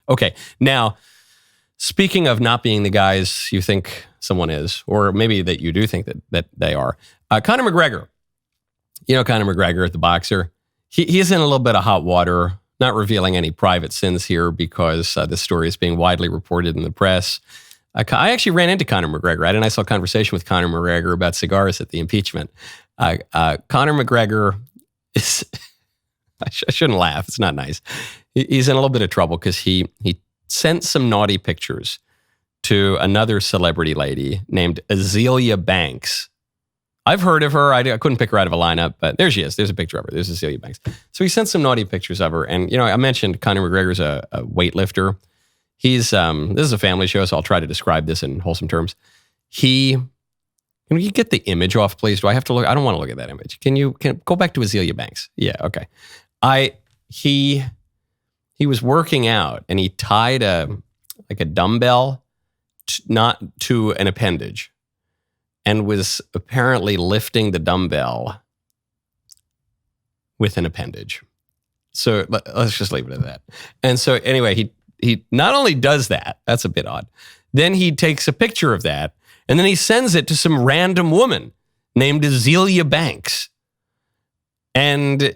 Okay, now, speaking of not being the guys you think someone is, or maybe that you do think that they are, Conor McGregor. You know Conor McGregor, the boxer. He's in a little bit of hot water, not revealing any private sins here because this story is being widely reported in the press. I actually ran into Conor McGregor. I had a nice little conversation with Conor McGregor about cigars at the impeachment. Conor McGregor is, I shouldn't laugh. It's not nice. He's in a little bit of trouble because he sent some naughty pictures to another celebrity lady named Azealia Banks. I've heard of her. I couldn't pick her out of a lineup, but there she is. There's a picture of her. There's Azealia Banks. So he sent some naughty pictures of her. And, I mentioned Conor McGregor's a weightlifter. He's, this is a family show, so I'll try to describe this in wholesome terms. Can you get the image off, please? Do I have to look? I don't want to look at that image. Can go back to Azealia Banks? Yeah, okay. He was working out and he tied a dumbbell not to an appendage and was apparently lifting the dumbbell with an appendage. So let's just leave it at that. And so anyway, he not only does that, that's a bit odd, then he takes a picture of that and then he sends it to some random woman named Azealia Banks. And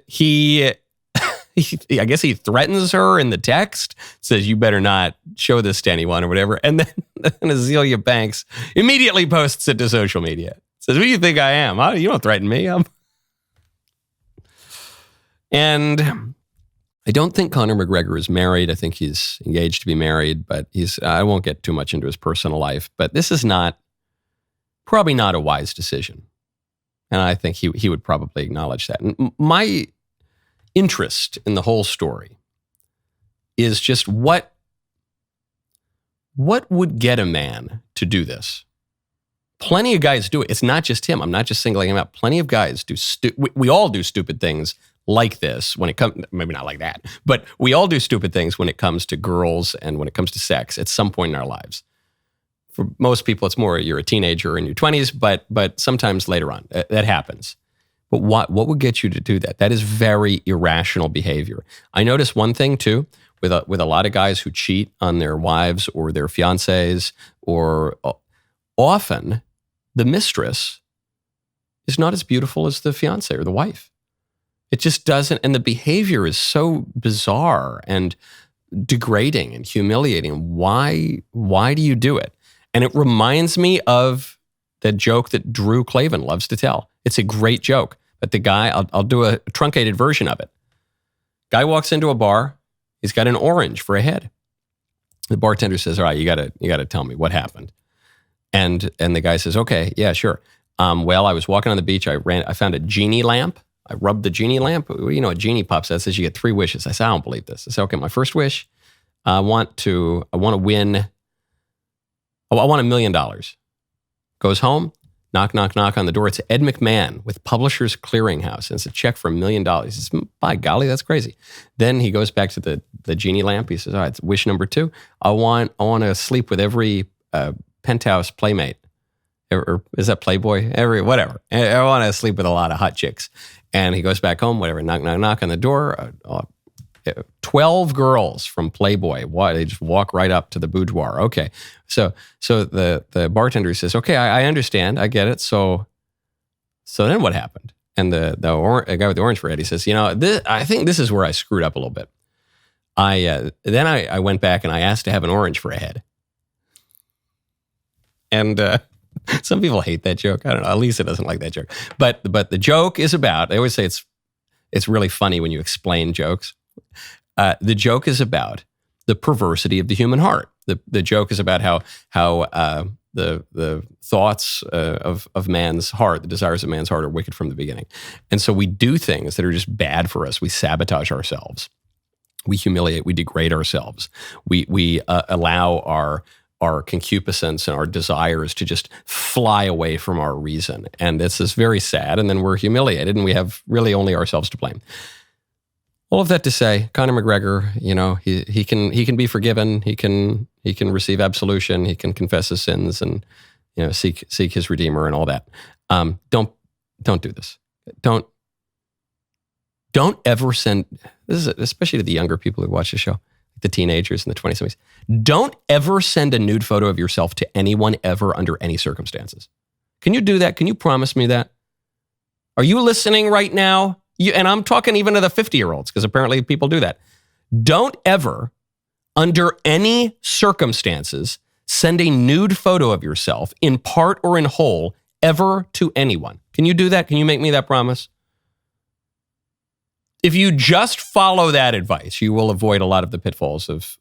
I guess he threatens her in the text, says, you better not show this to anyone or whatever. And then Azealia Banks immediately posts it to social media. Says, who do you think I am? You don't threaten me. And I don't think Conor McGregor is married. I think he's engaged to be married, but I won't get too much into his personal life. But this is probably not a wise decision. And I think he would probably acknowledge that. And my interest in the whole story is just what would get a man to do this? Plenty of guys do it. It's not just him. I'm not just singling him out. Plenty of guys do. We all do stupid things like this when it comes, maybe not like that, but we all do stupid things when it comes to girls and when it comes to sex at some point in our lives. For most people, it's more you're a teenager in your 20s, but sometimes later on, that happens. But what would get you to do that? That is very irrational behavior. I notice one thing too, with a lot of guys who cheat on their wives or their fiancés, or often the mistress is not as beautiful as the fiancé or the wife. It just doesn't, and the behavior is so bizarre and degrading and humiliating. Why do you do it? And it reminds me of the joke that Drew Clavin loves to tell. It's a great joke. But the guy, I'll do a truncated version of it. Guy walks into a bar. He's got an orange for a head. The bartender says, all right, you gotta tell me what happened. And the guy says, okay, yeah, sure. Well, I was walking on the beach. I found a genie lamp. I rubbed the genie lamp. A genie pops out, says you get 3 wishes. I said, I don't believe this. I said, okay, my first wish, I want to win. Oh, I want $1 million. Goes home. Knock, knock, knock on the door. It's Ed McMahon with Publishers Clearinghouse. And it's a check for $1 million. He says, by golly, that's crazy. Then he goes back to the genie lamp. He says, all right, wish number 2. I want to sleep with every penthouse playmate. Or is that Playboy? Whatever. I want to sleep with a lot of hot chicks. And he goes back home, whatever, knock, knock, knock on the door. 12 girls from Playboy. Why? They just walk right up to the boudoir. Okay. So the bartender says, okay, I understand. I get it. So then what happened? And the guy with the orange for head, he says, I think this is where I screwed up a little bit. Then I went back and I asked to have an orange for a head. And some people hate that joke. I don't know. Lisa doesn't like that joke. But the joke is about, they always say it's really funny when you explain jokes. The joke is about the perversity of the human heart. The joke is about how the thoughts of man's heart, the desires of man's heart, are wicked from the beginning. And so we do things that are just bad for us. We sabotage ourselves. We humiliate. We degrade ourselves. We allow our concupiscence and our desires to just fly away from our reason. And this is very sad. And then we're humiliated, and we have really only ourselves to blame. All of that to say, Conor McGregor, he can be forgiven. He can receive absolution. He can confess his sins and seek his Redeemer and all that. Don't do this. Don't ever send. This is especially to the younger people who watch the show. the teenagers in the 20s. Don't ever send a nude photo of yourself to anyone ever under any circumstances. Can you do that? Can you promise me that? Are you listening right now? And I'm talking even to the 50-year-olds, because apparently people do that. Don't ever, under any circumstances, send a nude photo of yourself in part or in whole ever to anyone. Can you do that? Can you make me that promise? If you just follow that advice, you will avoid a lot of the pitfalls of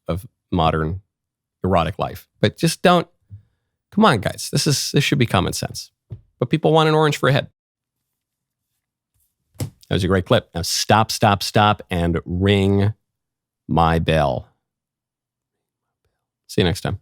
modern erotic life. But just don't. Come on, guys. This should be common sense. But people want an orange for a head. That was a great clip. Now stop, and ring my bell. See you next time.